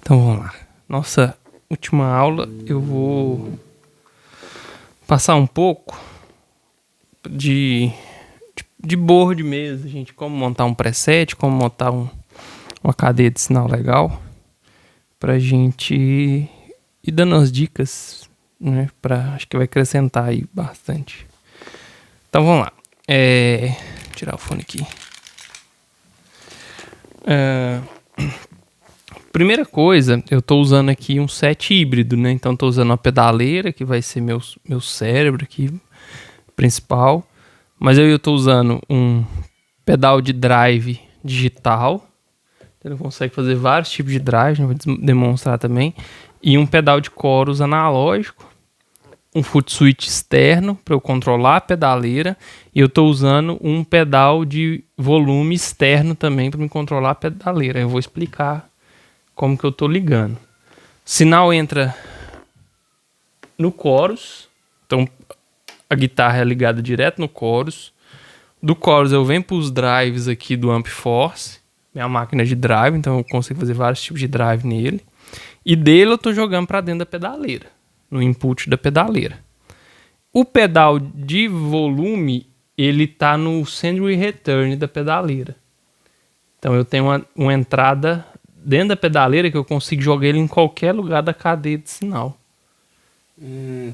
Então vamos lá. Nossa última aula eu vou passar um pouco de board mesmo, gente. Como montar um preset, como montar uma cadeia de sinal legal. Pra gente ir dando as dicas, né? Acho que vai acrescentar aí bastante. Então vamos lá. Tirar o fone aqui. Primeira coisa, eu tô usando aqui um set híbrido, né? Então tô usando uma pedaleira, que vai ser meu cérebro aqui, principal. Mas eu tô usando um pedal de drive digital. Ele consegue fazer vários tipos de drive, vou demonstrar também. E um pedal de chorus analógico. Um foot switch externo para eu controlar a pedaleira. E eu estou usando um pedal de volume externo também para me controlar a pedaleira. Eu vou explicar como que eu estou ligando. O sinal entra no chorus. Então a guitarra é ligada direto no chorus. Do chorus eu venho para os drives aqui do Amp-Force. Minha máquina de drive, então eu consigo fazer vários tipos de drive nele. E dele eu estou jogando para dentro da pedaleira, no input da pedaleira. O pedal de volume, ele está no send e return da pedaleira. Então eu tenho uma entrada dentro da pedaleira que eu consigo jogar ele em qualquer lugar da cadeia de sinal.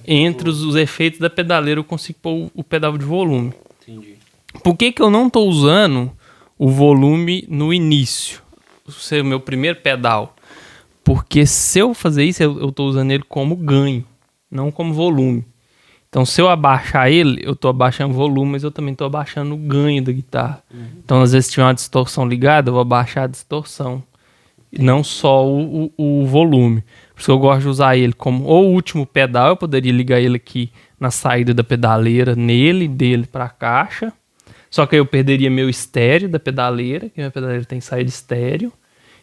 Entre os efeitos da pedaleira eu consigo pôr o pedal de volume. Entendi. Por que eu não estou usando o volume no início, ser o meu primeiro pedal? Porque se eu fazer isso, eu estou usando ele como ganho, não como volume. Então se eu abaixar ele, eu estou abaixando o volume, mas eu também estou abaixando o ganho da guitarra. Então às vezes se tiver uma distorção ligada, eu vou abaixar a distorção, e não só o volume. Por isso que eu gosto de usar ele como o último pedal. Eu poderia ligar ele aqui na saída da pedaleira, dele para a caixa. Só que aí eu perderia meu estéreo da pedaleira, que minha pedaleira tem saída estéreo.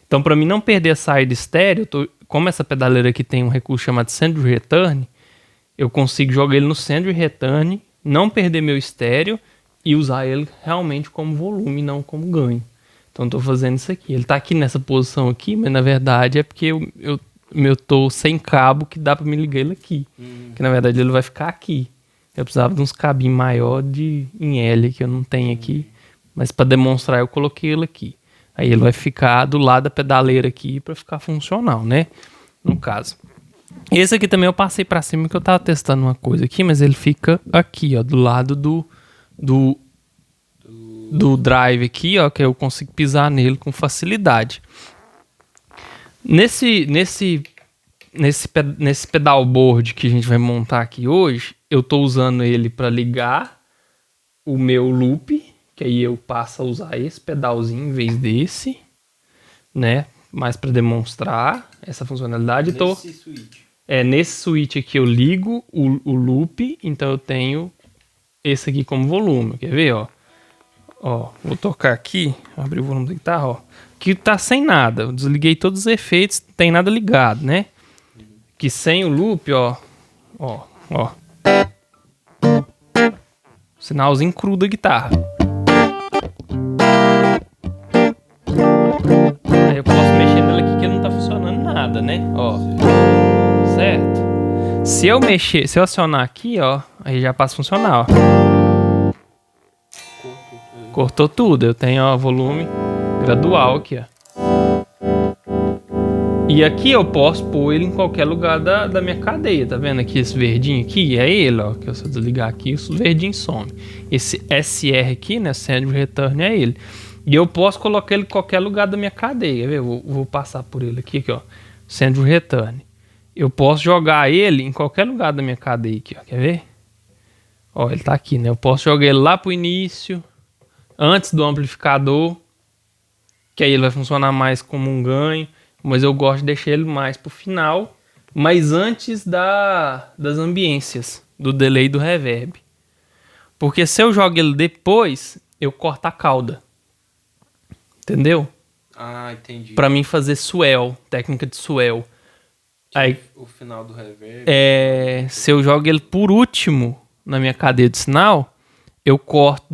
Então, para mim não perder a saída estéreo, como essa pedaleira aqui tem um recurso chamado Send Return, eu consigo jogar ele no Send Return, não perder meu estéreo e usar ele realmente como volume, não como ganho. Então, estou fazendo isso aqui. Ele está aqui nessa posição aqui, mas na verdade é porque eu tô sem cabo que dá para me ligar ele aqui. Que na verdade ele vai ficar aqui. Eu precisava de uns cabinhos maior em L que eu não tenho aqui. Mas para demonstrar eu coloquei ele aqui. Aí ele vai ficar do lado da pedaleira aqui para ficar funcional, né? No caso. Esse aqui também eu passei para cima que eu tava testando uma coisa aqui, mas ele fica aqui, ó, do lado do drive aqui, ó, que eu consigo pisar nele com facilidade. Nesse pedalboard que a gente vai montar aqui hoje, eu tô usando ele para ligar o meu loop, que aí eu passo a usar esse pedalzinho em vez desse, né? Mais para demonstrar essa funcionalidade. Nesse switch aqui eu ligo o loop, então eu tenho esse aqui como volume. Quer ver, ó? Ó, vou tocar aqui, abrir o volume da guitarra, ó. Aqui tá sem nada, eu desliguei todos os efeitos, não tem nada ligado, né? Que sem o loop, ó. Sinalzinho cru da guitarra. Aí eu posso mexer nele aqui que não tá funcionando nada, né? Ó. Certo? Se eu acionar aqui, ó, aí já passa a funcionar, ó. Cortou tudo. Eu tenho, ó, volume gradual aqui, ó. E aqui eu posso pôr ele em qualquer lugar da minha cadeia. Tá vendo aqui esse verdinho aqui? É ele, ó. Que se eu desligar aqui, o verdinho some. Esse SR aqui, né? Send Return é ele. E eu posso colocar ele em qualquer lugar da minha cadeia. Eu vou passar por ele aqui, ó. Send Return. Eu posso jogar ele em qualquer lugar da minha cadeia aqui, ó. Quer ver? Ó, ele tá aqui, né? Eu posso jogar ele lá pro início, antes do amplificador, que aí ele vai funcionar mais como um ganho. Mas eu gosto de deixar ele mais pro final, mas antes das ambiências, do delay e do reverb. Porque se eu jogo ele depois, eu corto a cauda. Entendeu? Ah, entendi. Pra mim fazer swell, técnica de swell. Aí, o final do reverb. Se eu jogo ele por último na minha cadeia de sinal, eu corto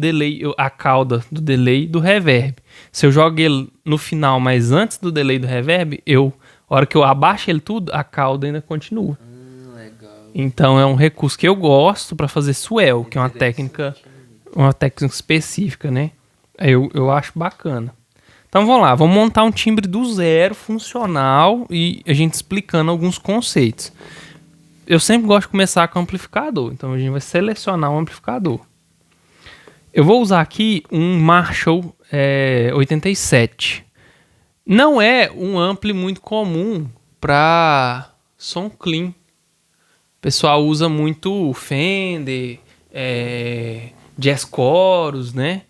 a cauda do delay e do reverb. Se eu jogo ele no final, mas antes do delay e do reverb, eu A hora que eu abaixo ele tudo, a cauda ainda continua. Legal. Então é um recurso que eu gosto para fazer swell, que é uma técnica específica, né? Eu acho bacana. Então vamos lá, vamos montar um timbre do zero, funcional, e a gente explicando alguns conceitos. Eu sempre gosto de começar com amplificador, então a gente vai selecionar um amplificador. Eu vou usar aqui um Marshall 87. Não é um ampli muito comum para som clean. O pessoal usa muito Fender, Jazz Chorus, né?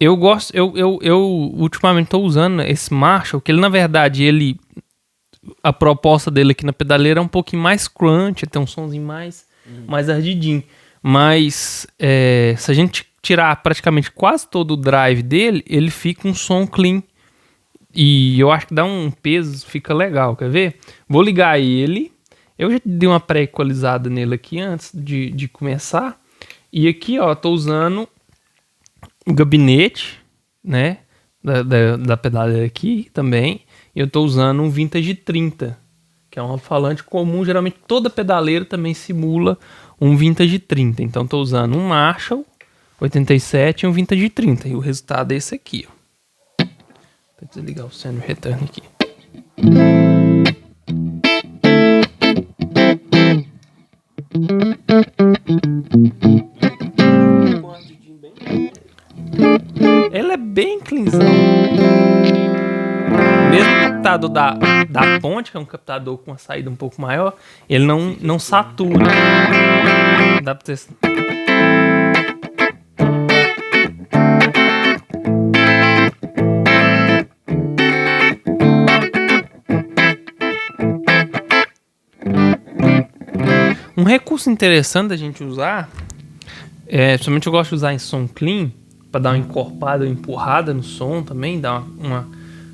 Eu gosto, eu ultimamente estou usando esse Marshall, que ele na verdade, a proposta dele aqui na pedaleira é um pouquinho mais crunch, tem um somzinho mais ardidinho. Mas se a gente tirar praticamente quase todo o drive dele, ele fica um som clean. E eu acho que dá um peso, fica legal, quer ver? Vou ligar ele. Eu já dei uma pré-equalizada nele aqui antes de começar. E aqui, ó, tô usando o gabinete, né, da pedaleira aqui também. E eu tô usando um Vintage 30, que é um alto-falante comum. Geralmente toda pedaleira também simula um Vintage 30. Então tô usando um Marshall 87 e um Vintage 30. E o resultado é esse aqui, ó. Vou desligar o send return aqui. Ele é bem cleanzão. Mesmo o captador da ponte, que é um captador com uma saída um pouco maior, ele não satura. Dá pra ter... Um recurso interessante da gente usar, principalmente eu gosto de usar em som clean, para dar uma encorpada, uma empurrada no som também, dar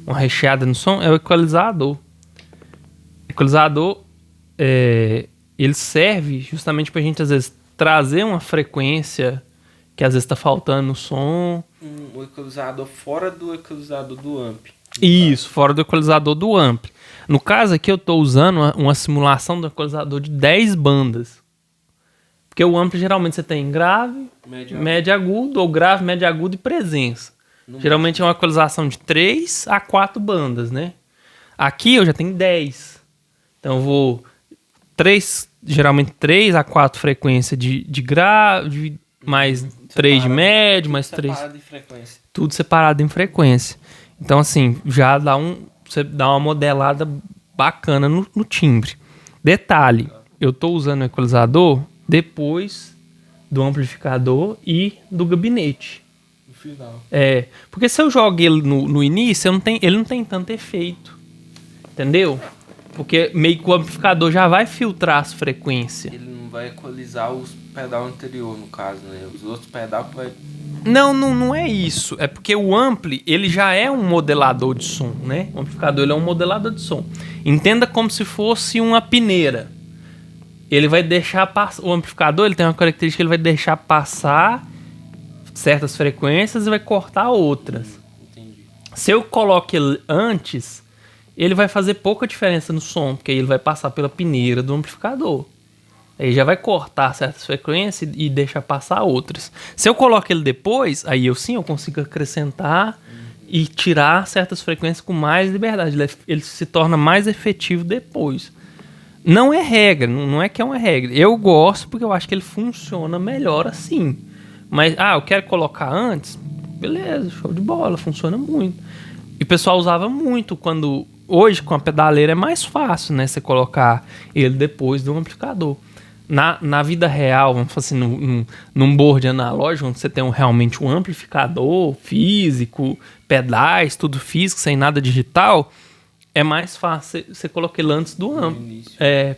uma recheada no som, é o equalizador. O equalizador, ele serve justamente para a gente, às vezes, trazer uma frequência que às vezes está faltando no som. Um equalizador fora do equalizador do amp. Isso, fora do equalizador do amp. No caso aqui eu estou usando uma simulação do equalizador de 10 bandas. Porque o ampli geralmente você tem grave, médio agudo, ou grave, médio agudo e presença. Geralmente é uma equalização de 3 a 4 bandas, né? Aqui eu já tenho 10. Então eu vou geralmente 3 a 4 frequências de grave, mais 3 de médio, mais 3... Separado em frequência. Tudo separado em frequência. Então assim, já você dá uma modelada bacana no timbre. Detalhe, eu estou usando o equalizador depois do amplificador e do gabinete. No final. Porque se eu jogo ele no início, ele não tem tanto efeito. Entendeu? Porque meio que o amplificador já vai filtrar as frequências. Ele não vai equalizar os pedal anterior, no caso, né? Os outros pedal que vai... Não é isso. É porque o ampli, ele já é um modelador de som, né? O amplificador, ele é um modelador de som. Entenda como se fosse uma peneira. Ele vai deixar passar... O amplificador, ele tem uma característica, ele vai deixar passar certas frequências e vai cortar outras. Entendi. Se eu coloco ele antes, ele vai fazer pouca diferença no som, porque aí ele vai passar pela peneira do amplificador. Aí já vai cortar certas frequências e deixar passar outras. Se eu coloco ele depois, aí eu consigo acrescentar e tirar certas frequências com mais liberdade. Ele se torna mais efetivo depois. Não é regra, não é que é uma regra. Eu gosto porque eu acho que ele funciona melhor assim. Mas, eu quero colocar antes? Beleza, show de bola, funciona muito. E o pessoal usava muito quando... Hoje, com a pedaleira, é mais fácil, né? Você colocar ele depois do amplificador. Na vida real, vamos falar assim, num board analógico, onde você tem realmente um amplificador físico, pedais, tudo físico, sem nada digital, é mais fácil você colocar ele antes do ampli.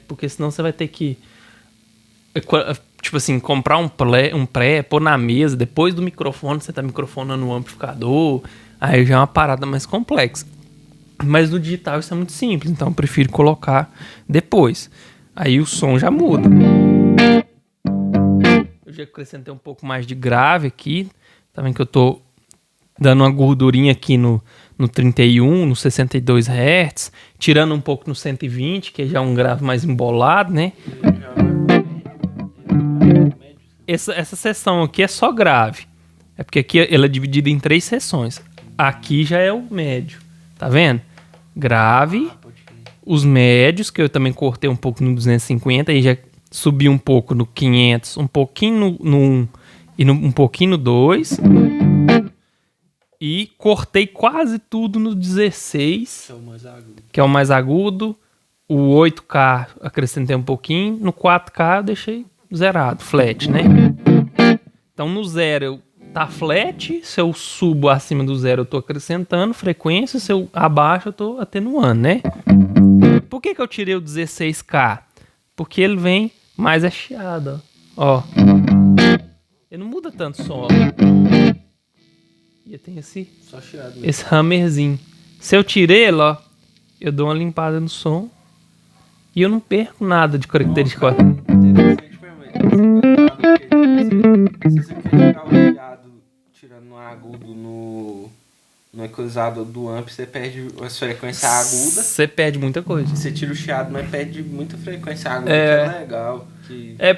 Porque senão você vai ter que, tipo assim, comprar um pré, pôr na mesa, depois do microfone, você tá microfonando o amplificador, aí já é uma parada mais complexa. Mas no digital isso é muito simples, então eu prefiro colocar depois. Aí o som já muda. Eu já acrescentei um pouco mais de grave aqui. Tá vendo que eu tô dando uma gordurinha aqui no no 31, no 62 Hz, tirando um pouco no 120, que já é um grave mais embolado, né? Essa seção aqui é só grave. É porque aqui ela é dividida em 3 seções. Aqui já é o médio. Tá vendo? Grave. Os médios, que eu também cortei um pouco no 250. Aí já subi um pouco no 500. Um pouquinho no 1 e um pouquinho no 2. E cortei quase tudo no 16. Que é o mais agudo. O 8K acrescentei um pouquinho. No 4K eu deixei zerado, flat, né? Então no 0 tá flat, se eu subo acima do 0 eu tô acrescentando frequência, se eu abaixo eu tô atenuando, né? Por que eu tirei o 16K? Porque ele vem mais chiado, ó. Ele não muda tanto som, ó. E tem esse hammerzinho. Se eu tirei ele, ó, eu dou uma limpada no som e eu não perco nada de característica. Se você quer tirar o chiado tirando no agudo no equalizador do amp, você perde as frequências agudas. Você perde muita coisa. Você tira o chiado, mas perde muita frequência aguda, que é legal.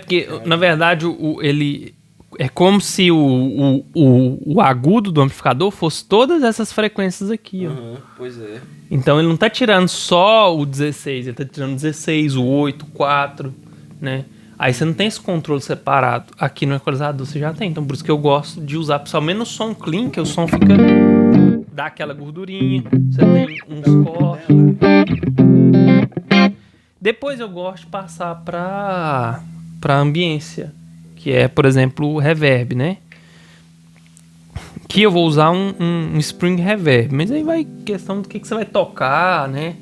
Porque, na verdade, ele é como se o agudo do amplificador fosse todas essas frequências aqui, ó. Pois é. Então ele não tá tirando só o 16, ele tá tirando o 16, o 8, o 4, né? Aí você não tem esse controle separado. Aqui no equalizador você já tem. Então por isso que eu gosto de usar, principalmente no som clean, que o som fica... dá aquela gordurinha. Você tem uns cortes. Depois eu gosto de passar pra ambiência. Que é, por exemplo, o reverb, né? Que eu vou usar um Spring Reverb. Mas aí vai questão do que você vai tocar, né?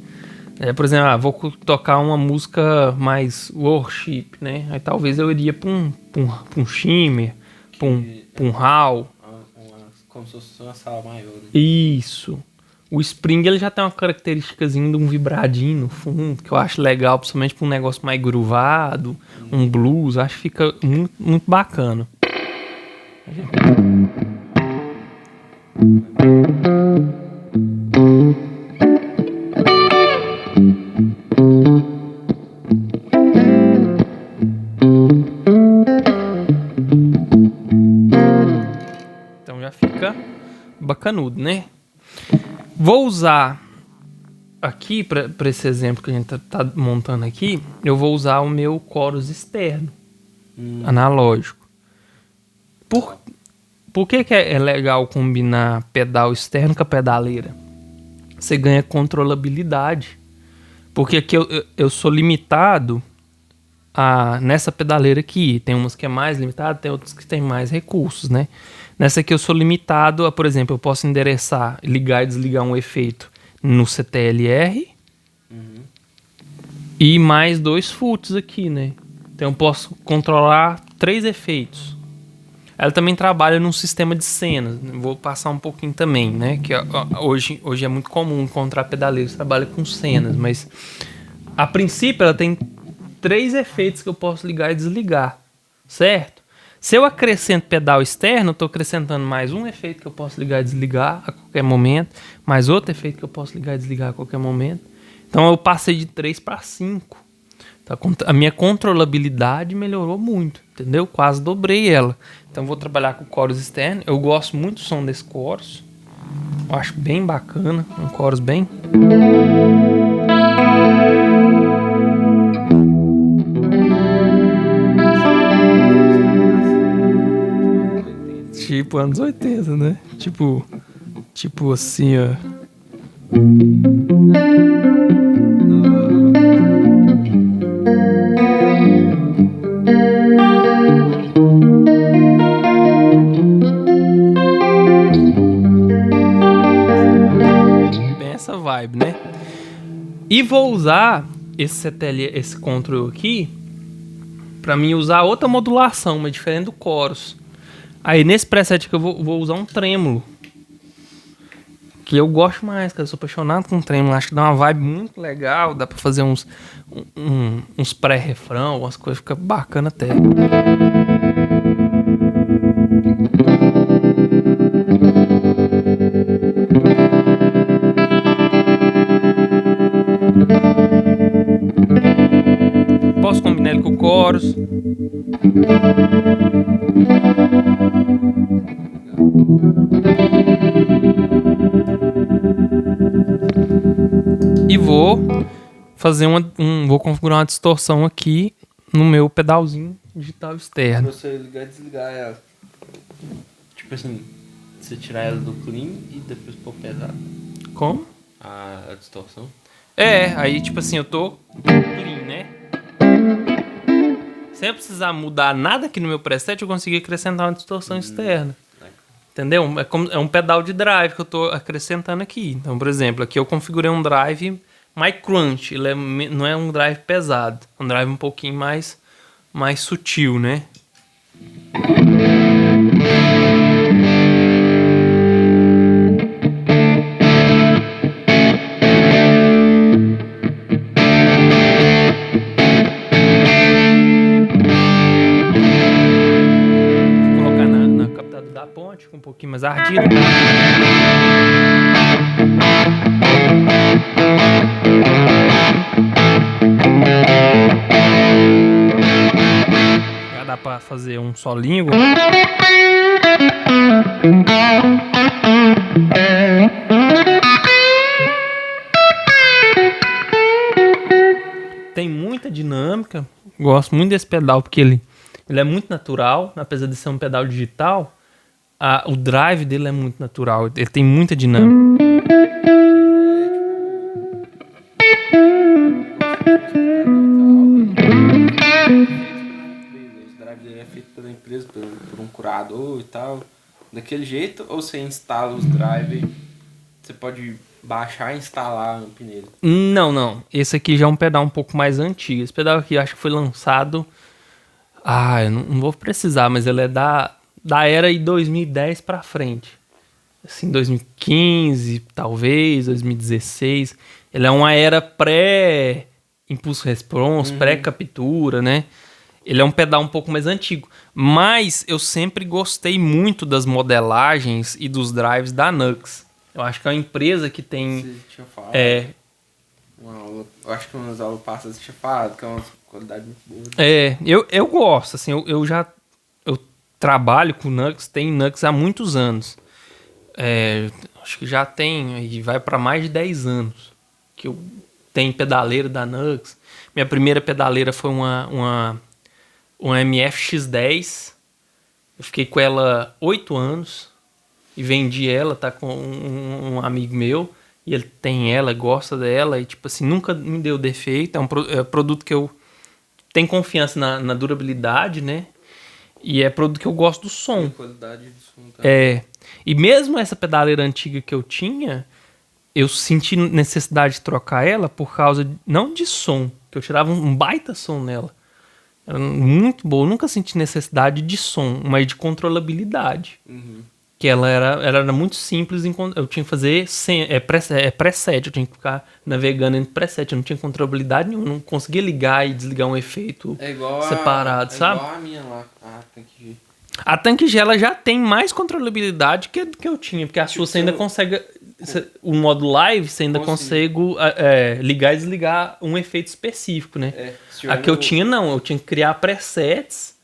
Por exemplo, vou tocar uma música mais worship, né? Aí talvez eu iria para um shimmer, para um hall. Como se fosse uma sala maior, né? Isso. O Spring ele já tem uma característicazinha de um vibradinho no fundo, que eu acho legal, principalmente para um negócio mais groovado, um blues. Acho que fica muito, muito bacana. Então já fica bacanudo, né? Vou usar aqui, para esse exemplo que a gente tá montando aqui, eu vou usar o meu chorus externo, analógico. Por que é legal combinar pedal externo com a pedaleira? Você ganha controlabilidade. Porque aqui eu sou limitado nessa pedaleira aqui. Tem umas que é mais limitada, tem outras que tem mais recursos, né? Nessa aqui eu sou limitado a, por exemplo, eu posso endereçar, ligar e desligar um efeito no CTLR e mais 2 foots aqui, né? Então eu posso controlar 3 efeitos. Ela também trabalha num sistema de cenas. Vou passar um pouquinho também, né? Que hoje é muito comum encontrar pedaleiros que trabalham com cenas, mas a princípio ela tem 3 efeitos que eu posso ligar e desligar, certo? Se eu acrescento pedal externo, eu estou acrescentando mais um efeito que eu posso ligar e desligar a qualquer momento, mais outro efeito que eu posso ligar e desligar a qualquer momento. Então eu passei de 3 para 5. A minha controlabilidade melhorou muito, entendeu? Quase dobrei ela. Então vou trabalhar com o chorus externo. Eu gosto muito do som desse chorus. Eu acho bem bacana. Um chorus bem... Tipo anos 80, né? Tipo assim, ó. Bem essa vibe, né? E vou usar esse control aqui pra mim usar outra modulação, mas diferente do chorus. Aí nesse preset que eu vou usar um trêmulo. Que eu gosto mais, cara. Eu sou apaixonado com trêmulo. Acho que dá uma vibe muito legal. Dá pra fazer uns pré-refrão, umas coisas. Fica bacana até. coros. E vou fazer vou configurar uma distorção aqui no meu pedalzinho digital externo. Pra você ligar e desligar ela. Tipo assim, você tirar ela do clean e depois pôr pesado. Como? A distorção. Aí tipo assim, eu tô clean, né? Sem eu precisar mudar nada aqui no meu preset, eu consegui acrescentar uma distorção externa. Entendeu? É um pedal de drive que eu tô acrescentando aqui. Então, por exemplo, aqui eu configurei um drive mais crunch. Ele não é um drive pesado. É um drive um pouquinho mais sutil, né? Vou colocar na captada da ponte, com um pouquinho mais ardido. Já dá pra fazer um solinho. Tem muita dinâmica. Gosto muito desse pedal porque ele é muito natural, apesar de ser um pedal digital. O drive dele é muito natural. Ele tem muita dinâmica. Os drives dele é feito pela empresa, por um curador e tal. Daquele jeito, ou você instala os drives, você pode baixar e instalar no nele? Não. Esse aqui já é um pedal um pouco mais antigo. Esse pedal aqui acho que foi lançado... eu não vou precisar, mas ele é da era de 2010 pra frente. Assim, 2015, talvez, 2016. Ele é uma era pré-impulso response, pré-captura, né? Ele é um pedal um pouco mais antigo. Mas eu sempre gostei muito das modelagens e dos drives da Nux. Eu acho que é uma empresa que tem... Você tinha falado. Eu acho que umas aulas passadas você tinha falado, que é uma qualidade muito boa. Eu gosto, assim, eu trabalho com Nux, tem Nux há muitos anos. Acho que já tem, e vai para mais de 10 anos que eu tenho pedaleira da Nux. Minha primeira pedaleira foi uma MF-X10. Eu fiquei com ela 8 anos e vendi ela, tá com um amigo meu. E ele tem ela, gosta dela e, tipo assim, nunca me deu defeito. É um produto que eu tenho confiança na durabilidade, né? E é produto que eu gosto do som. A qualidade do som também. E mesmo essa pedaleira antiga que eu tinha, eu senti necessidade de trocar ela por causa, não de som, que eu tirava um baita som nela. Era muito boa. Eu nunca senti necessidade de som, mas de controlabilidade. Que ela era muito simples. Eu tinha que fazer preset. Eu tinha que ficar navegando entre preset. Eu não tinha controlabilidade nenhuma. Eu não conseguia ligar e desligar um efeito separado, sabe? É igual a minha lá, a Tank G. A Tank G ela já tem mais controlabilidade que eu tinha. Porque a sua você ainda consegue... O modo live você ainda consegue ligar e desligar um efeito específico, né? A que eu tinha, não. Eu tinha que criar presets.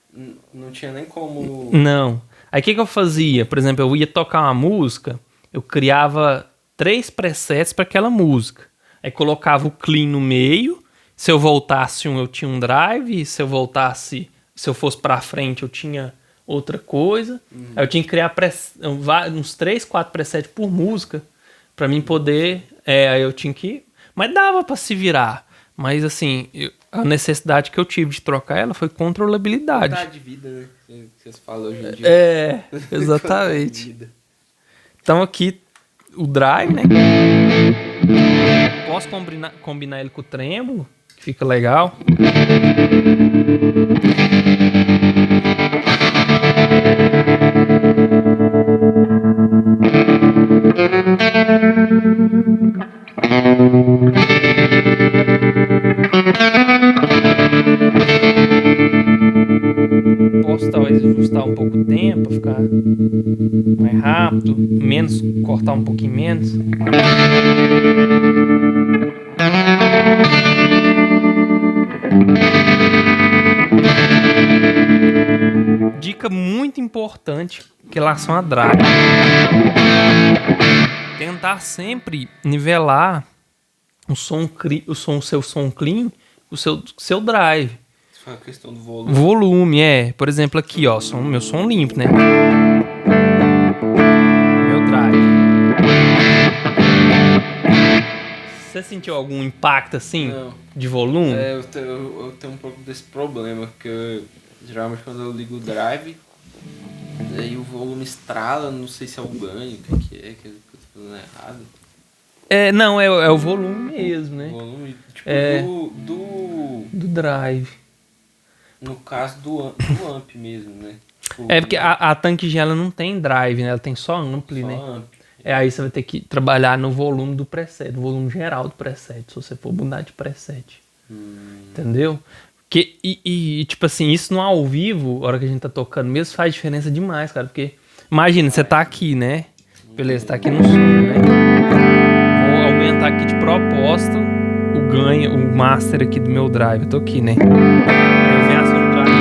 Não tinha nem como... Não. Aí o que eu fazia? Por exemplo, eu ia tocar uma música, eu criava 3 presets para aquela música. Aí colocava o clean no meio. Se eu voltasse eu tinha um drive. Se eu fosse para frente, eu tinha outra coisa. Aí eu tinha que criar uns 3, 4 presets por música para mim poder... Aí eu tinha que... Mas dava para se virar. Mas assim, a necessidade que eu tive de trocar ela foi controlabilidade. Qualidade de vida, né? Que vocês falam hoje em dia. Exatamente. Então aqui o drive, né? Posso combinar ele com o trêmulo, que fica legal. Posso talvez ajustar um pouco o tempo para ficar mais rápido, cortar um pouquinho menos. importante em relação a drive. Tentar sempre nivelar o seu som clean, o seu drive. Isso é uma questão do volume. Volume, por exemplo, aqui, ó, meu som limpo, né? Meu drive. Você sentiu algum impacto, assim, Não. de volume? Eu tenho um pouco desse problema, porque geralmente quando eu ligo o drive, aí o volume estrala, não sei se é o ganho, o que é, que eu tô fazendo errado. Não, é o volume mesmo, né? O volume, tipo, Do drive. no caso do amp mesmo, né? Tipo, Porque a tanque G ela não tem drive, né? Ela tem só ampli, só né? amp. Aí você vai ter que trabalhar no volume do preset, no volume geral do preset, se você for mudar de preset. Entendeu? Tipo assim, isso no ao vivo, a hora que a gente tá tocando mesmo, faz diferença demais, cara. Porque, imagina, você tá aqui, né? Beleza, tá aqui no som, né? Vou aumentar aqui de propósito o master aqui do meu drive. Eu tô aqui, né? Aí eu venho a ação do drive.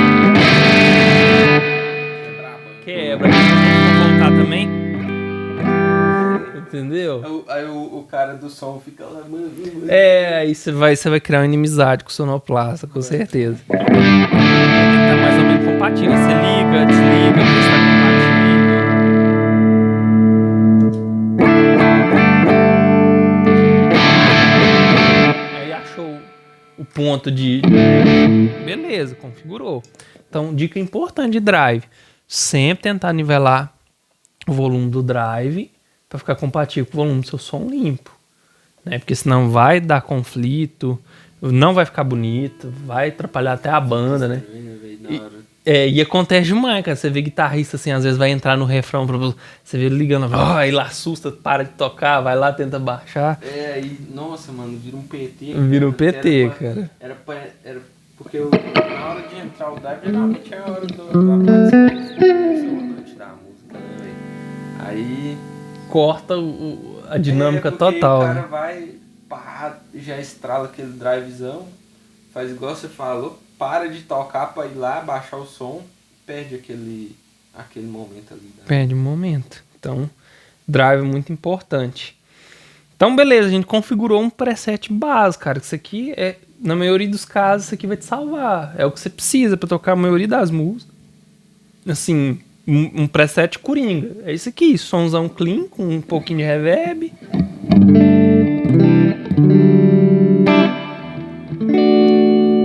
Quebra. Vou voltar também. Entendeu? Aí o cara do som fica lá, mano. Aí você vai criar uma inimizade com o sonoplasta, com certeza. Tem que estar mais ou menos compatível. Você liga, desliga, vê se tá compatível. Aí achou o ponto de... Beleza, configurou. Então, dica importante de drive. Sempre tentar nivelar o volume do drive para ficar compatível com o volume do seu som limpo, né? Porque senão vai dar conflito, não vai ficar bonito, vai atrapalhar até a banda, né? E acontece demais, cara. Você vê guitarrista assim, às vezes vai entrar no refrão, você vê ele ligando, ele assusta, para de tocar, vai lá, tenta baixar. Aí, nossa, mano, vira um PT. Vira um PT, cara. Era porque na hora de entrar o drive, geralmente é a hora do noite da música, né, velho? Aí corta a dinâmica total. O cara vai, já estrala aquele drivezão, faz igual você falou, para de tocar pra ir lá, baixar o som, perde aquele momento ali. Né? Perde o momento. Então, drive é muito importante. Então, beleza, a gente configurou um preset básico, cara. Isso aqui na maioria dos casos, isso aqui vai te salvar. É o que você precisa pra tocar a maioria das músicas. Assim, um preset coringa. É isso aqui, somzão clean, com um pouquinho de reverb.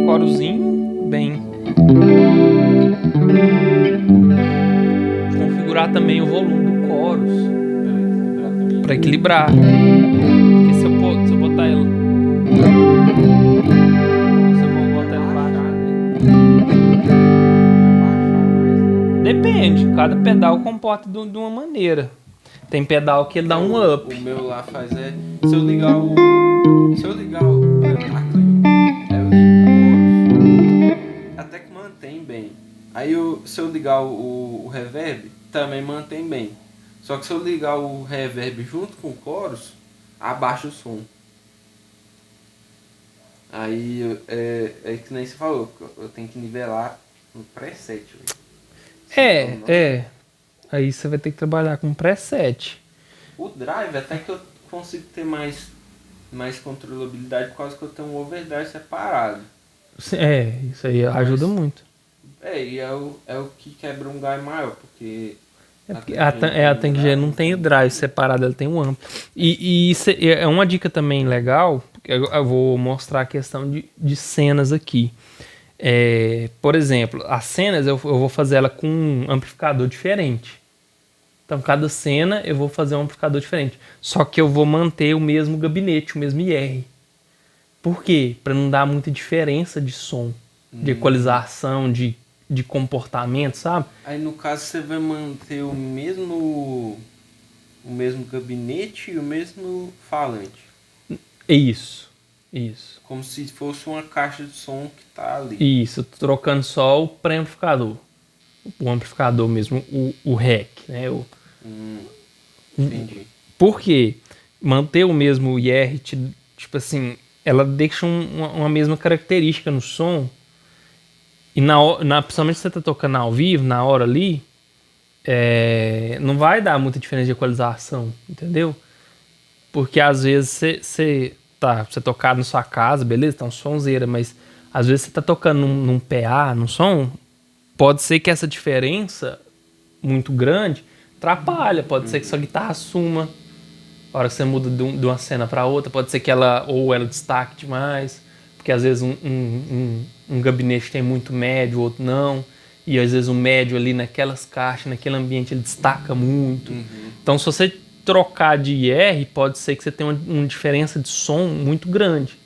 Corozinho, bem. Configurar também o volume do chorus para equilibrar. Porque se eu botar ela, depende, cada pedal comporta de uma maneira. Tem pedal que ele dá um up. O meu lá faz se eu ligar o até que mantém bem. Aí se eu ligar o reverb, também mantém bem. Só que se eu ligar o reverb junto com o chorus, abaixa o som. Aí é que nem você falou, eu tenho que nivelar no preset. Aí você vai ter que trabalhar com preset. O drive até que eu consigo ter mais controlabilidade por causa que eu tenho um overdrive separado. Isso aí ajuda muito. E é o que quebra um galho maior, porque a Tank G não tem o drive separado, ela tem um amplo. E isso é uma dica também legal, eu vou mostrar a questão de cenas aqui. Por exemplo, as cenas eu vou fazer ela com um amplificador diferente. Então, cada cena eu vou fazer um amplificador diferente. Só que eu vou manter o mesmo gabinete, o mesmo IR. Por quê? Para não dar muita diferença de som, de equalização, de comportamento, sabe? Aí, no caso, você vai manter o mesmo gabinete e o mesmo falante. Isso. Como se fosse uma caixa de som que tá ali. Isso, trocando só o pré-amplificador. O amplificador mesmo, o REC, né? Entendi. Por quê? Manter o mesmo IR, tipo assim, ela deixa uma mesma característica no som. E principalmente se você tá tocando ao vivo, na hora ali, não vai dar muita diferença de equalização, entendeu? Porque às vezes você tocado na sua casa, beleza, tá um sonzeira, mas às vezes você tá tocando num PA, num som, pode ser que essa diferença muito grande atrapalha, pode ser que sua guitarra suma, a hora que você muda de uma cena para outra, pode ser que ela destaque demais, porque às vezes um gabinete tem muito médio, o outro não, e às vezes o médio ali naquelas caixas, naquele ambiente, ele destaca muito. Então se você trocar de IR, pode ser que você tenha uma diferença de som muito grande.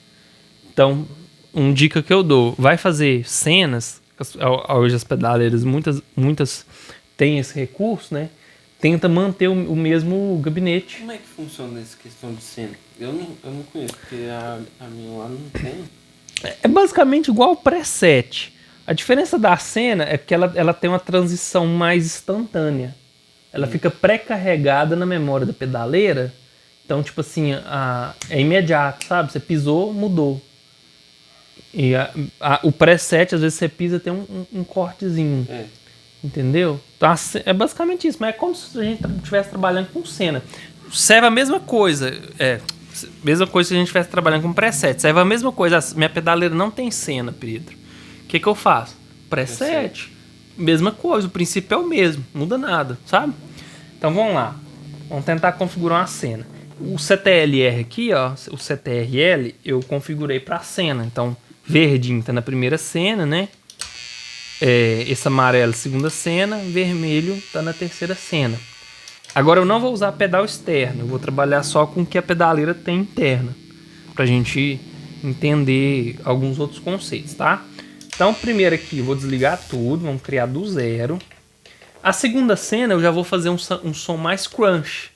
Então, uma dica que eu dou, vai fazer cenas, hoje as pedaleiras, muitas têm esse recurso, né? Tenta manter o mesmo gabinete. Como é que funciona essa questão de cena? Eu não conheço, porque a minha lá não tem. É basicamente igual ao preset. A diferença da cena é que ela tem uma transição mais instantânea. Ela fica pré-carregada na memória da pedaleira. Então, tipo assim, é imediato, sabe? Você pisou, mudou. E o preset, às vezes você pisa, tem um cortezinho. Entendeu? Então, é basicamente isso. Mas é como se a gente estivesse trabalhando com cena. Serve a mesma coisa. Mesma coisa se a gente estivesse trabalhando com preset. Serve a mesma coisa. Minha pedaleira não tem cena, Pedro. O que eu faço? Preset. Mesma coisa. O princípio é o mesmo. Muda nada, sabe? Então vamos lá. Vamos tentar configurar uma cena. O CTLR aqui, ó, o CTRL, eu configurei para cena. Então, verdinho tá na primeira cena, né? Esse amarelo, segunda cena. Vermelho tá na terceira cena. Agora eu não vou usar pedal externo. Eu vou trabalhar só com o que a pedaleira tem interna. Pra gente entender alguns outros conceitos, tá? Então, primeiro aqui, eu vou desligar tudo. Vamos criar do zero. A segunda cena eu já vou fazer um som mais crunch.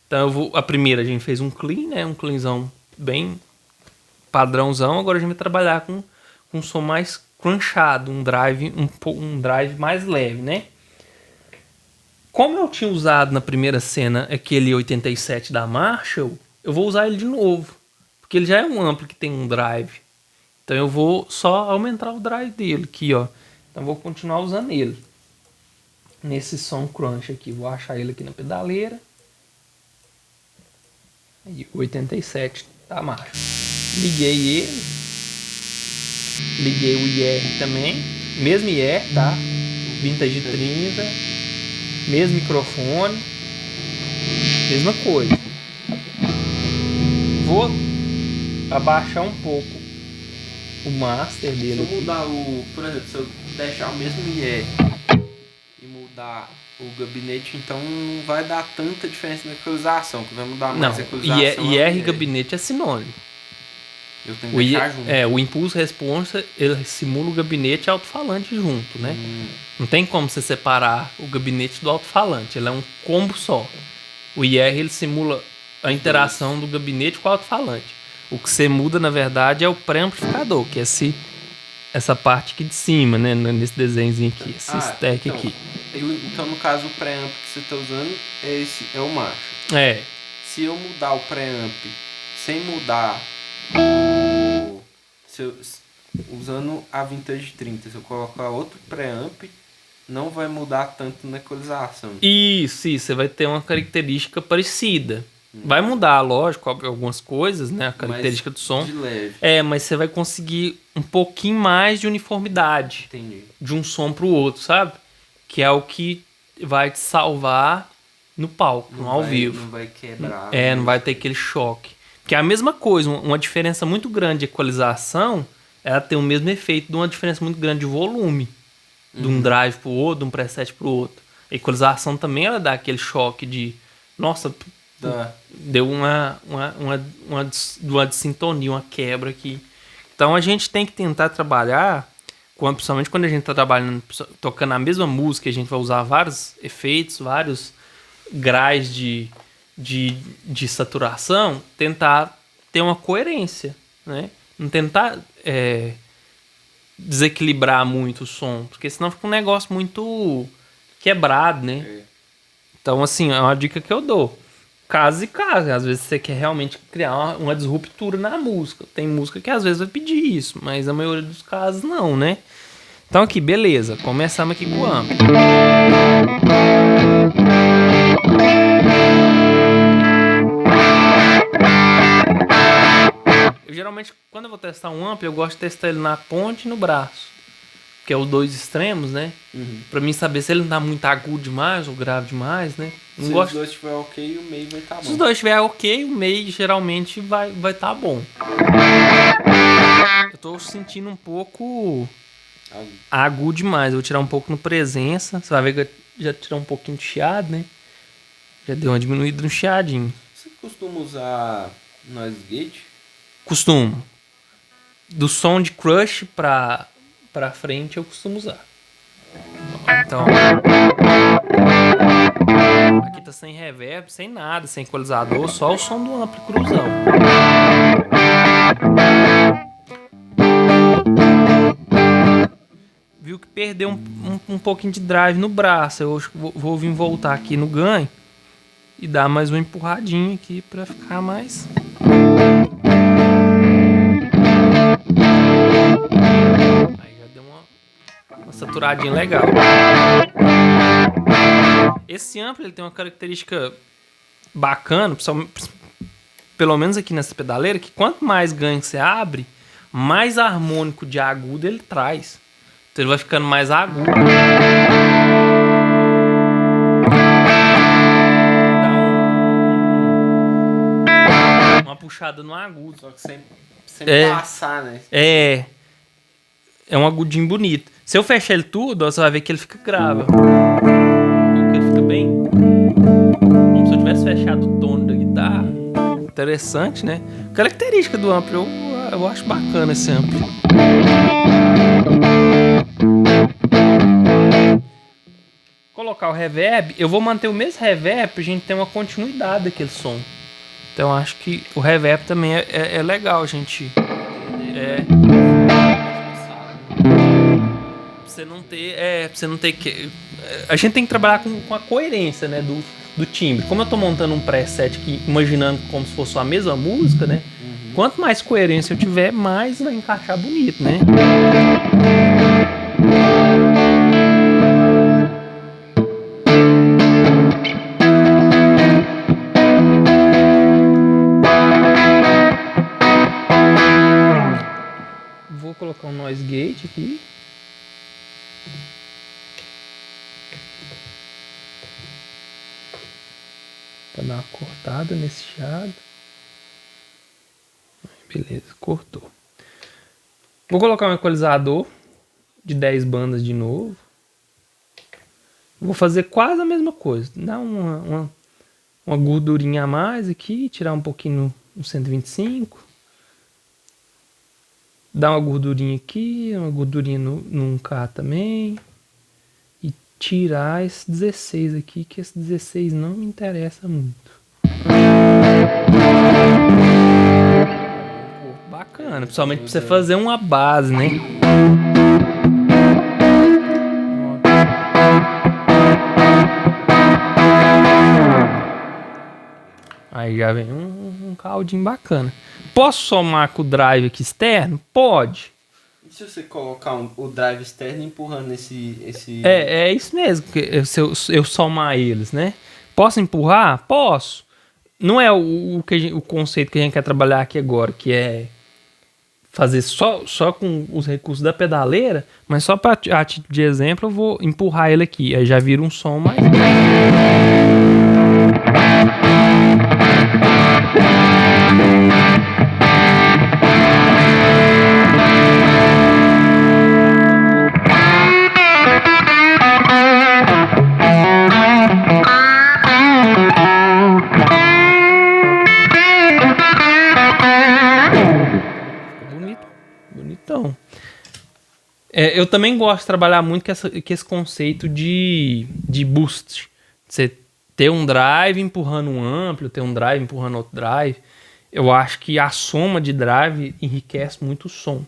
Então a primeira a gente fez um clean, né? Um cleanzão bem padrãozão. Agora a gente vai trabalhar com um som mais crunchado, um drive mais leve, né? Como eu tinha usado na primeira cena aquele 87 da Marshall, eu vou usar ele de novo, porque ele já é um amplo que tem um drive. Então eu vou só aumentar o drive dele aqui, ó. Então eu vou continuar usando ele nesse som crunch aqui. Vou achar ele aqui na pedaleira. Aí, 87 da Marshall. Liguei ele. Liguei o IR também. Mesmo IR, tá? Vintage 30. Mesmo microfone. Mesma coisa. Vou abaixar um pouco o master dele. Se eu mudar por exemplo, se eu deixar o mesmo IR e mudar o gabinete, então não vai dar tanta diferença na equalização, que vai mudar mais a equalização. IR e gabinete é sinônimo. Eu tenho que deixar junto. O impulso responsa, ele simula o gabinete e alto-falante junto, né? Não tem como você separar o gabinete do alto-falante, ele é um combo só. O IR, ele simula a interação do gabinete com o alto-falante. O que você muda, na verdade, é o pré-amplificador, que é essa parte aqui de cima, né? Nesse desenhozinho aqui, esse stack então, aqui. Então, no caso, o preamp que você está usando é o Marshall. Se eu mudar o preamp sem mudar usando a Vintage 30, se eu colocar outro preamp, não vai mudar tanto na equalização. Isso, você vai ter uma característica parecida. Vai mudar, lógico, algumas coisas, né? A característica do som. De leve. Mas você vai conseguir um pouquinho mais de uniformidade. Entendi. De um som pro outro, sabe? Que é o que vai te salvar no palco, no ao vivo. Não vai quebrar. Não vai ter aquele choque. Porque é a mesma coisa, uma diferença muito grande de equalização, ela tem o mesmo efeito de uma diferença muito grande de volume. De um drive pro outro, de um preset pro outro. A equalização também, ela dá aquele choque de... Nossa... Deu uma dissintonia, uma quebra aqui. Então a gente tem que tentar trabalhar, principalmente quando a gente está trabalhando, tocando a mesma música, a gente vai usar vários efeitos, vários graus de saturação, tentar ter uma coerência, né? Não tentar desequilibrar muito o som, porque senão fica um negócio muito quebrado, né? Então, assim, é uma dica que eu dou. Caso e caso, às vezes você quer realmente criar uma disruptura na música. Tem música que às vezes vai pedir isso, mas a maioria dos casos não, né? Então aqui, beleza. Começamos aqui com o amplo. Geralmente, quando eu vou testar um amplo, eu gosto de testar ele na ponte e no braço. Que é os dois extremos, né? Pra mim saber se ele não tá muito agudo demais ou grave demais, né? Não Se gosto... os dois estiver ok, o meio vai estar bom. Se os dois estiver ok, o meio geralmente vai tá bom. Eu tô sentindo um pouco agudo demais. Eu vou tirar um pouco no presença. Você vai ver que eu já tirei um pouquinho de chiado, né? Já deu uma diminuída no chiadinho. Você costuma usar noise gate? Costumo. Do som de crush pra frente eu costumo usar. Então, aqui tá sem reverb, sem nada, sem equalizador, só o som do ampli cruzão. Viu que perdeu um pouquinho de drive no braço. Eu vou vir voltar aqui no ganho e dar mais uma empurradinha aqui pra ficar mais... Uma saturadinha legal. Esse amplo ele tem uma característica bacana, pelo menos aqui nessa pedaleira, que quanto mais ganho você abre, mais harmônico de agudo ele traz. Então ele vai ficando mais agudo. Dá uma puxada no agudo. Só que sem passar, né? É um agudinho bonito. Se eu fechar ele tudo, você vai ver que ele fica grave. Que ele fica bem... Como se eu tivesse fechado o tom da guitarra. Interessante, né? Característica do amplo. Eu acho bacana esse amplo. Colocar o reverb. Eu vou manter o mesmo reverb pra gente ter uma continuidade daquele som. Então eu acho que o reverb também é legal, gente. Pra você não ter que... A gente tem que trabalhar com a coerência, né, do timbre. Como eu tô montando um preset aqui, imaginando como se fosse a mesma música, né? Quanto mais coerência eu tiver, mais vai encaixar bonito, né? Vou colocar um noise gate aqui. Pra dar uma cortada nesse chiado. Beleza, cortou. Vou colocar um equalizador de 10 bandas de novo. Vou fazer quase a mesma coisa. Dar uma gordurinha a mais aqui. Tirar um pouquinho no 125. Dar uma gordurinha aqui. Uma gordurinha no 1K também. Tirar esse 16 aqui, que esse 16 não me interessa muito. Bacana, principalmente pra você fazer uma base, né? Aí já vem um caldinho bacana. Posso somar com o drive aqui externo? Pode. E se você colocar o drive externo empurrando esse... É isso mesmo, se eu somar eles, né? Posso empurrar? Posso. Não é o conceito que a gente quer trabalhar aqui agora, que é fazer só com os recursos da pedaleira, mas só para a título de exemplo eu vou empurrar ele aqui. Aí já vira um som mais... Bonitão. Eu também gosto de trabalhar muito com esse conceito de boost. Você ter um drive empurrando um amplo, ter um drive empurrando outro drive. Eu acho que a soma de drive enriquece muito o som.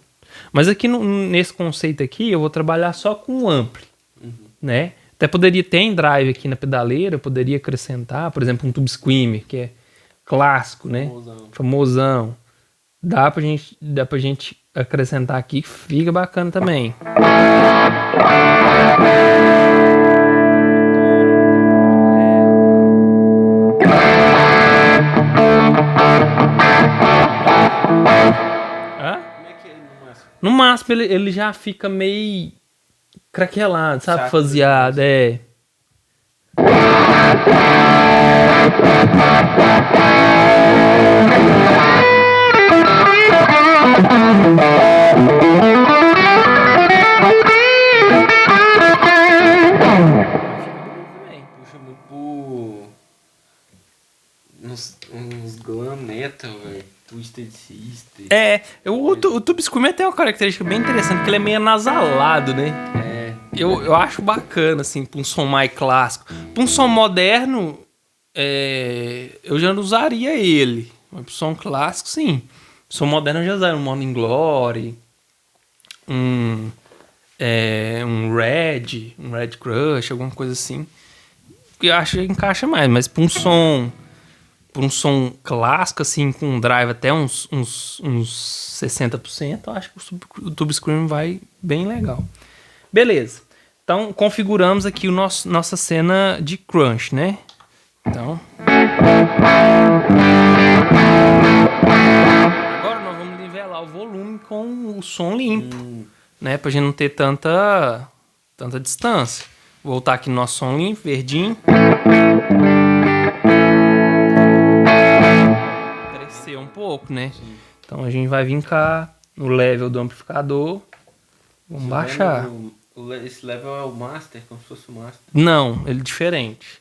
Mas aqui nesse conceito aqui, eu vou trabalhar só com o ampli, né? Até poderia ter em drive aqui na pedaleira, eu poderia acrescentar, por exemplo, um tube screamer, que é clássico, né? Famosão. Dá pra gente acrescentar aqui que fica bacana também. Como é que é no máximo? No máximo ele já fica meio craquelado, sabe? Chato, Faseado, é. Puxa muito pro... uns glam metal, velho. Twisted Sister. O Tube Screamer tem uma característica bem interessante, que ele é meio nasalado, né? Eu acho bacana, assim, pra um som mais clássico. Pra um som moderno, eu já não usaria ele. Mas pra um som clássico, sim. Som moderno eu já usaria um Morning Glory, um Red Crush, alguma coisa assim. Eu acho que encaixa mais, mas pra um som clássico, assim, com um drive até uns 60%, eu acho que o Tube Scream vai bem legal. Beleza. Então, configuramos aqui nossa cena de crunch, né? Então... Agora nós vamos nivelar o volume com o som limpo, né? Pra gente não ter tanta distância. Vou voltar aqui no nosso som limpo, verdinho. Crescer um pouco, né? Sim. Então a gente vai vir cá no level do amplificador. Vamos baixar. Esse level é o master, como se fosse o master. Não, ele é diferente.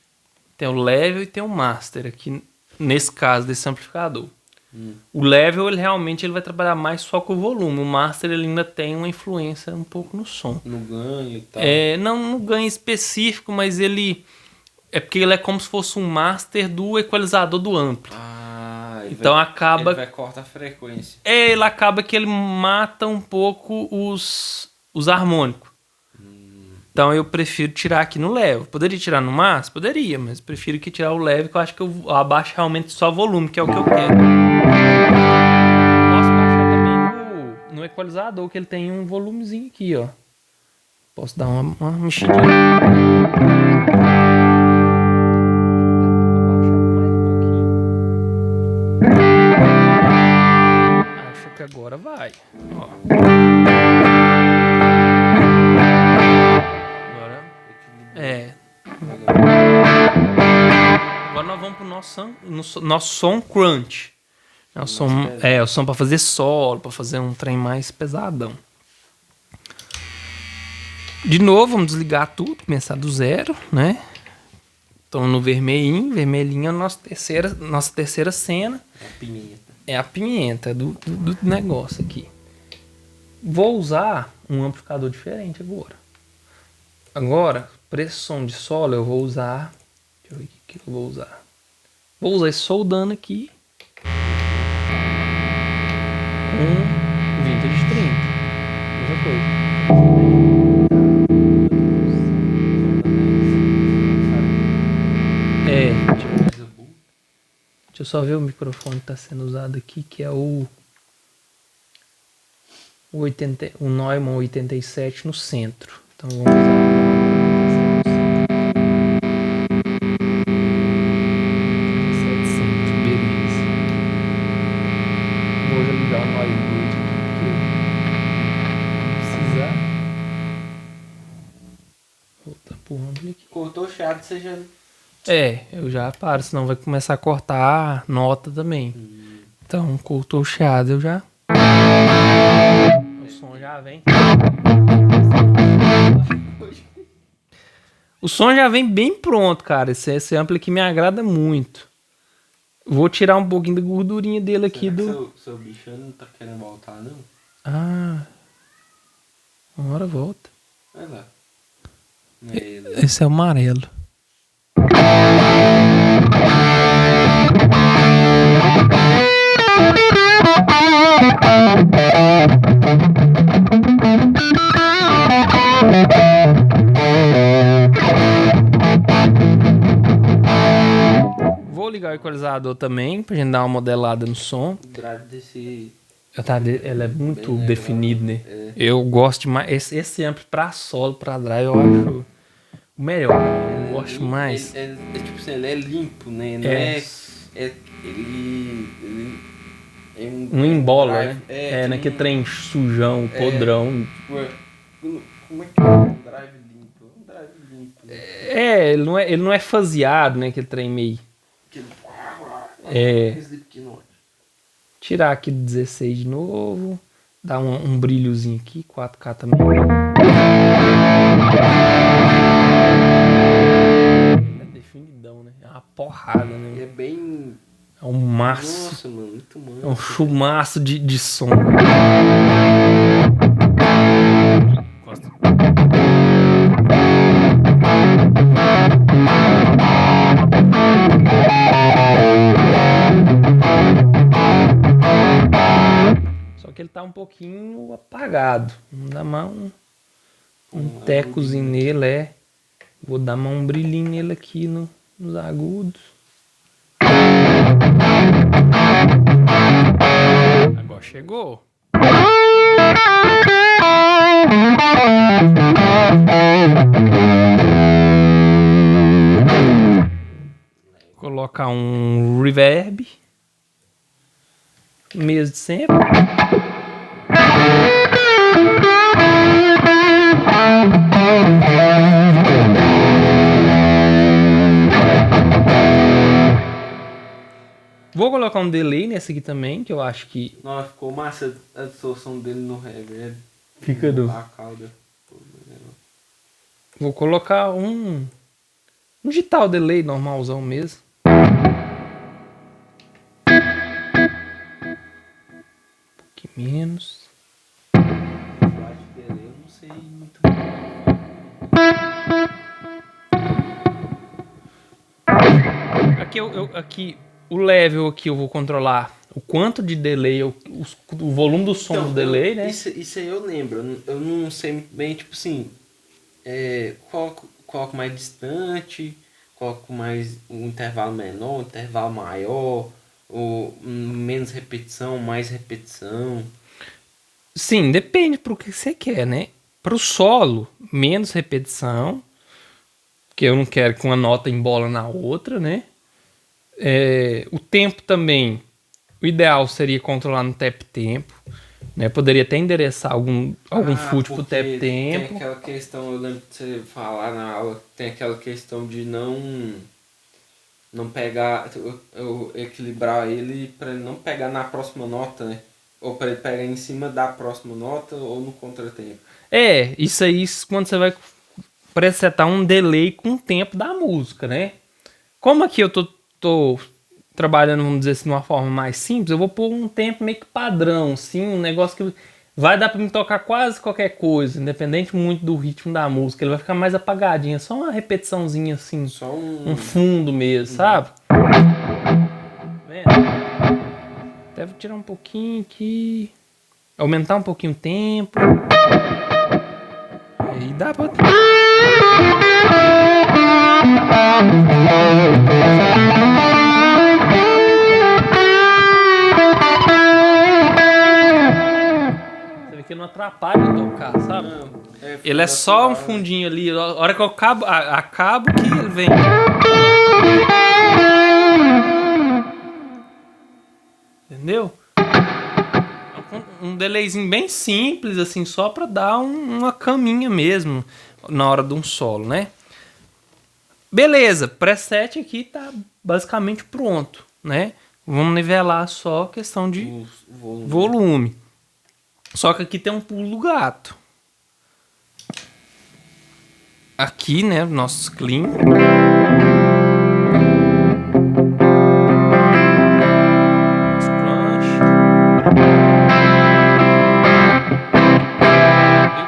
Tem o level e tem o master aqui, nesse caso, desse amplificador. O level, ele realmente vai trabalhar mais só com o volume. O master, ele ainda tem uma influência um pouco no som. No ganho e tal. Não no ganho específico, mas ele... É porque ele é como se fosse um master do equalizador do ampli. Então acaba... Ele vai cortar a frequência. Ele acaba que ele mata um pouco os harmônicos. Então eu prefiro tirar aqui no level. Poderia tirar no master? Poderia, mas prefiro que tirar o level, que eu acho que eu abaixo realmente só volume, que é o que eu quero. Posso baixar também no equalizador, que ele tem um volumezinho aqui, ó. Posso dar uma mexidinha. Acho que agora vai. Ó. Agora nós vamos pro nosso som crunch. O som para fazer solo, para fazer um trem mais pesadão. De novo, vamos desligar tudo, começar do zero, né? Então no vermelhinho é a nossa terceira cena. É a pimenta do negócio aqui. Vou usar um amplificador diferente agora. Agora, para esse som de solo, eu vou usar... Deixa eu ver o que eu vou usar. Vou usar esse soldando aqui com Vintage 30. Mesma coisa. Deixa eu só ver o microfone que está sendo usado aqui, que é o Neumann 87 no centro. Então vamos usar. Cortou o chiado, você já... eu já paro, senão vai começar a cortar nota também. Então, cortou o chiado, eu já... O som já vem. O som já vem bem pronto, cara. Esse ampli aqui me agrada muito. Vou tirar um pouquinho da gordurinha dele aqui. Seu bicho não tá querendo voltar, não? Uma hora volta. Vai lá. Esse é o amarelo. Vou ligar o equalizador também, pra gente dar uma modelada no som. O drive desse Ela é muito Bem legal, definida, né? é. Eu gosto demais. Esse ampli pra solo, pra drive, eu acho o melhor. Eu gosto mais. Tipo assim, ele é limpo, né? Não É. ele é Não um embola, drive. né? Que Naquele não, trem sujão, podrão. tipo, como é que é um drive limpo? É um drive limpo. Né? Ele não é faseado, né? Aquele trem meio. Aquele Slipknot. Tirar aqui do 16 de novo. Dar um brilhozinho aqui, 4K também. É definidão, né? É uma porrada, né? É bem. É um maço. Nossa, mano, muito massa. É um chumaço de som. Gosto. Só que ele tá um pouquinho apagado. Vamos dar mais um tecozinho nele, Vou dar mais um brilhinho nele aqui nos agudos. Agora chegou. Colocar um reverb. Mesmo de sempre. Vou colocar um delay nesse aqui também, que eu acho que... Nossa, ficou massa a distorção dele no reverb. Fica do... A cauda. Vou colocar um digital delay normalzão mesmo. Um pouquinho menos. Flash delay eu não sei muito bem. Aqui o level aqui eu vou controlar o quanto de delay, o volume do som do delay, né? Isso aí eu lembro. Eu não sei muito bem, tipo assim... coloco mais distante, coloco mais um intervalo menor, um intervalo maior, ou menos repetição, mais repetição. Sim, depende pro que você quer, né? Pro solo, menos repetição, porque eu não quero que uma nota embola na outra, né? O tempo também, o ideal seria controlar no tap tempo, né? Poderia até endereçar algum foot pro tap tempo. Tem aquela questão, eu lembro de você falar na aula, tem aquela questão de não pegar, eu equilibrar ele para ele não pegar na próxima nota, né? Ou para ele pegar em cima da próxima nota ou no contratempo. Isso aí quando você vai presetar um delay com o tempo da música, né? Como aqui eu tô trabalhando, vamos dizer assim, de uma forma mais simples, eu vou pôr um tempo meio que padrão, assim, um negócio que vai dar pra me tocar quase qualquer coisa, independente muito do ritmo da música, ele vai ficar mais apagadinho, só uma repetiçãozinha assim, Só um fundo mesmo, sabe? Vendo? Deve tirar um pouquinho aqui, aumentar um pouquinho o tempo, aí dá pra... Que não atrapalha eu tocar, sabe? Ele é só um fundinho ali. A hora que eu acabo que ele vem. Entendeu? Um delayzinho bem simples, assim, só pra dar uma caminha mesmo na hora de um solo, né? Beleza, preset aqui tá basicamente pronto, né? Vamos nivelar só a questão de volume. Só que aqui tem um pulo do gato. Aqui, né, nossos clean. Nosso crunch.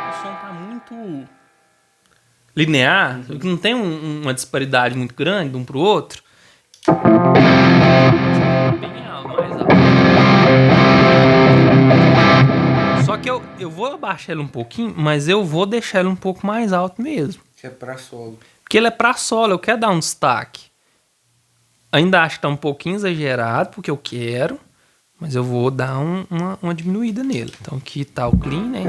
O som tá muito linear, não tem uma disparidade muito grande de um pro outro. Bem alto, mais alto. Só que eu vou abaixar ele um pouquinho, mas eu vou deixar ele um pouco mais alto mesmo. Que é pra solo. Porque ele é pra solo, eu quero dar um destaque. Ainda acho que tá um pouquinho exagerado, porque eu quero, Mas eu vou dar uma diminuída nele. Então aqui tá o clean, né?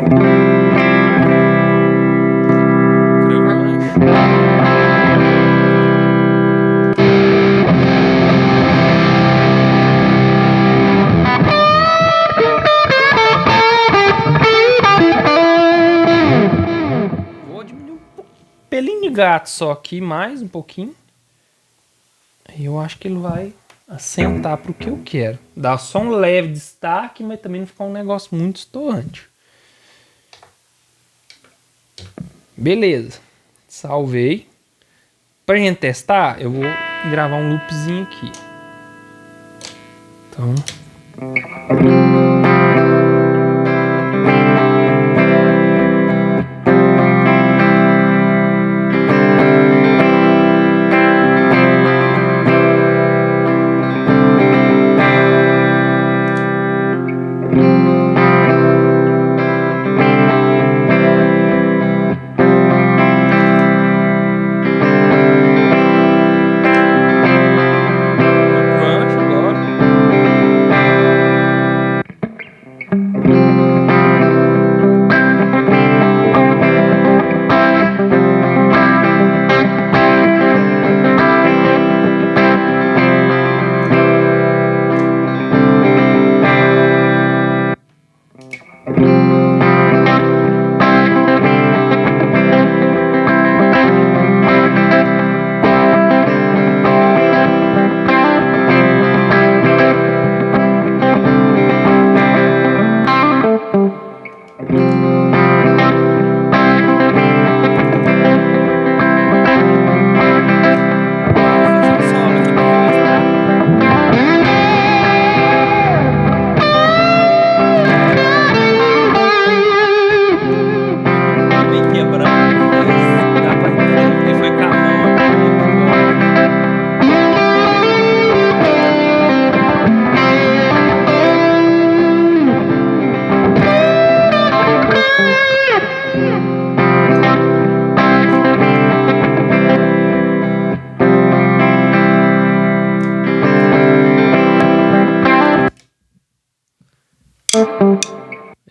Vou diminuir um pelinho de gato só aqui, mais um pouquinho. Aí eu acho que ele vai assentar pro que eu quero. Dá só um leve destaque, mas também não ficar um negócio muito estourante. Beleza. Salvei. Pra gente testar, eu vou gravar um loopzinho aqui. Então...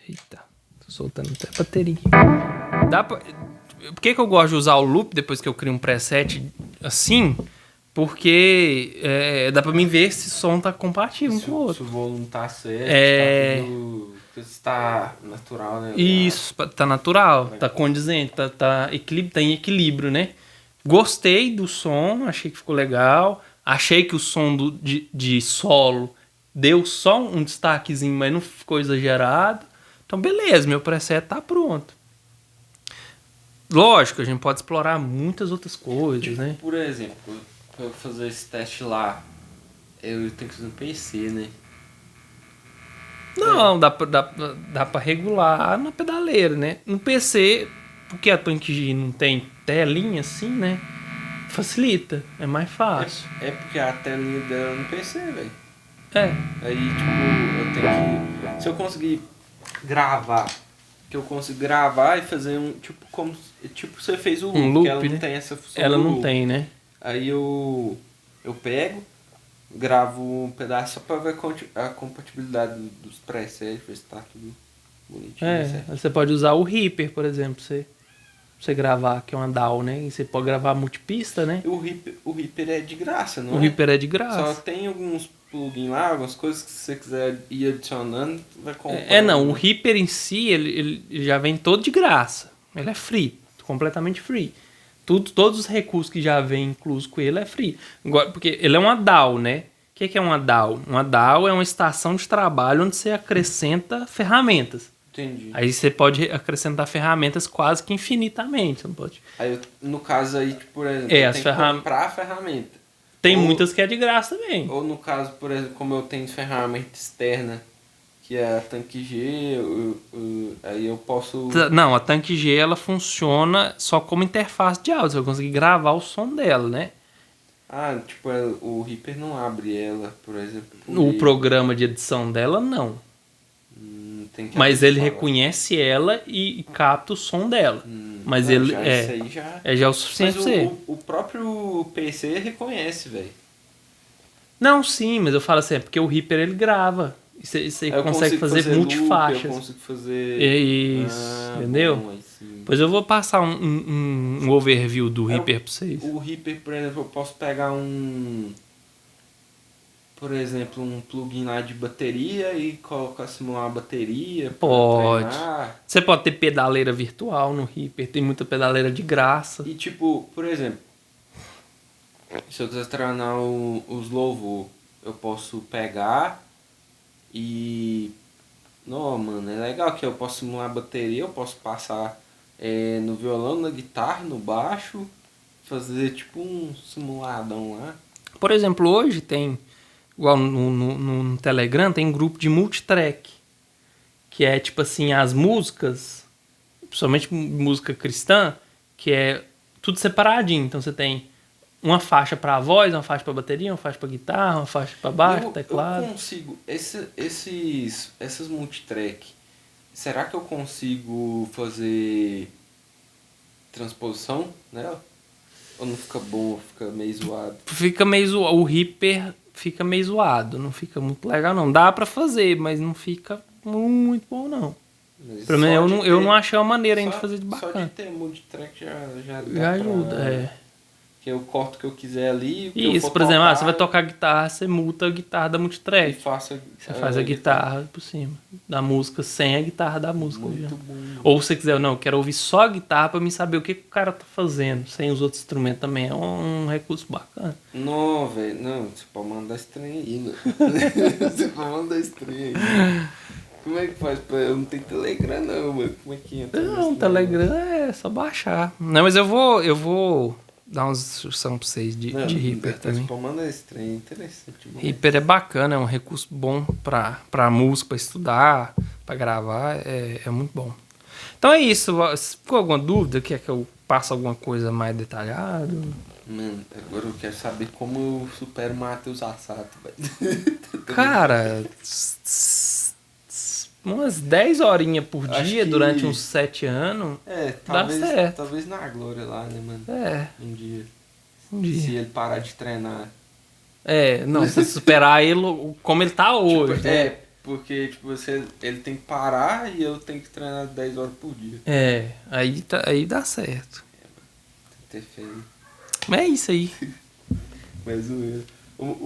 Eita, tô soltando até a bateria. Dá pra... Por que eu gosto de usar o loop depois que eu crio um preset assim? Porque dá pra mim ver se o som tá compatível com o outro. Se o volume tá certo, tá tudo... Tá natural, né? Isso, tá natural, tá condizente, tá em equilíbrio, né? Gostei do som, achei que ficou legal. Achei que o som de solo deu só um destaquezinho, mas não ficou exagerado. Então, beleza, meu preset tá pronto. Lógico, a gente pode explorar muitas outras coisas, tipo, né? Por exemplo, pra eu fazer esse teste lá, eu tenho que fazer no PC, né? Não, dá pra regular na pedaleira, né? No PC, porque a Tank não tem telinha assim, né? Facilita, é mais fácil. É porque a telinha dela no PC, velho. É. Aí, tipo, eu tenho que... Se eu conseguir gravar, que eu consigo gravar e fazer um... Tipo, você fez o loop, loop, que ela né? não tem essa função. Ela do não loop. tem, né? Aí eu pego, gravo um pedaço só pra ver a compatibilidade dos presets, ver se tá tudo bonitinho. Certo. Você pode usar o Reaper, por exemplo, pra você gravar, que é uma DAW, né? E você pode gravar multipista, né? O Reaper é de graça, não é? O Reaper é de graça. Só tem alguns plugins lá, algumas coisas que se você quiser ir adicionando, vai comprar. Não, o Reaper em si, ele já vem todo de graça. Ele é free, completamente free. Todos os recursos que já vem incluso com ele é free. Agora, porque ele é uma DAW, né? O que é uma DAW? Uma DAW é uma estação de trabalho onde você acrescenta ferramentas. Entendi. Aí você pode acrescentar ferramentas quase que infinitamente. Você não pode... Aí, no caso aí, por exemplo, eu tenho que comprar a ferramenta. Tem muitas que é de graça também. Ou no caso, por exemplo, como eu tenho ferramenta externa, que é a Tank G, aí eu posso... Não, a Tank G ela funciona só como interface de áudio. Você vai conseguir gravar o som dela, né? Ah, tipo, o Reaper não abre ela, por exemplo. O programa de edição dela, não. Mas ele reconhece ela e capta o som dela. Mas ele já o suficiente pra você. O próprio PC reconhece, velho. Não, sim, mas eu falo assim, é porque o Reaper ele grava. Você Eu consegue consigo fazer loop, multifaixas. eu consigo fazer... É isso, entendeu? Bom, aí sim. Pois eu vou passar um overview do Reaper pra vocês. O Reaper, por exemplo, eu posso pegar por exemplo, um plugin lá de bateria e colocar, simular uma bateria pra Pode. treinar. Você pode ter pedaleira virtual no Reaper, tem muita pedaleira de graça. E tipo, por exemplo, se eu quiser treinar os louvor, eu posso pegar e... Não, mano, é legal que eu posso simular a bateria, eu posso passar no violão, na guitarra, no baixo, fazer tipo um simuladão lá. Por exemplo, hoje tem, igual no Telegram, tem um grupo de multitrack. Que é tipo assim, as músicas, principalmente música cristã, que é tudo separadinho. Então você tem uma faixa para voz, uma faixa para bateria, uma faixa para guitarra, uma faixa para baixo, teclado. Eu consigo, essas multitrack, será que eu consigo fazer transposição nela? Ou não fica bom, fica meio zoado? Fica meio zoado, o Reaper fica meio zoado, não fica muito legal não. Dá para fazer, mas não fica muito bom não. Pelo menos eu não achei uma maneira ainda de fazer de bacana. Só de ter multitrack já Já ajuda, Que eu corto o que eu quiser ali. Isso, por exemplo, você vai tocar guitarra, você muta a guitarra da multitrack. Você faz a guitarra por cima da música sem a guitarra da música. Muito bom. Ou se você quiser, não, eu quero ouvir só a guitarra pra me saber o que o cara tá fazendo, sem os outros instrumentos também. É um recurso bacana. Não, velho, não, você pode mandar esse trem aí, né? Você pode mandar esse trem aí. Como é que faz pra... Eu não tenho Telegram não, mano. Como é que entra? Não, Telegram é só baixar. Não, mas eu vou dar umas instruções pra vocês de Reaper também. Você pode mandar esse trem, interessante. Reaper é bacana, é um recurso bom pra música, pra estudar, pra gravar, é muito bom. Então é isso. Se ficou alguma dúvida, quer que eu passe alguma coisa mais detalhada? Mano, agora eu quero saber como eu supero o Matheus Assato, velho. Cara, umas 10 horinhas por dia durante uns 7 anos. Talvez, dá certo. Talvez na glória lá, né, mano? Um dia. Se ele parar de treinar. Não, se superar ele como ele tá hoje. Tipo, né? Porque, tipo, ele tem que parar e eu tenho que treinar 10 horas por dia. Aí dá certo. Tem que ter fé. Mas é isso aí. Mas o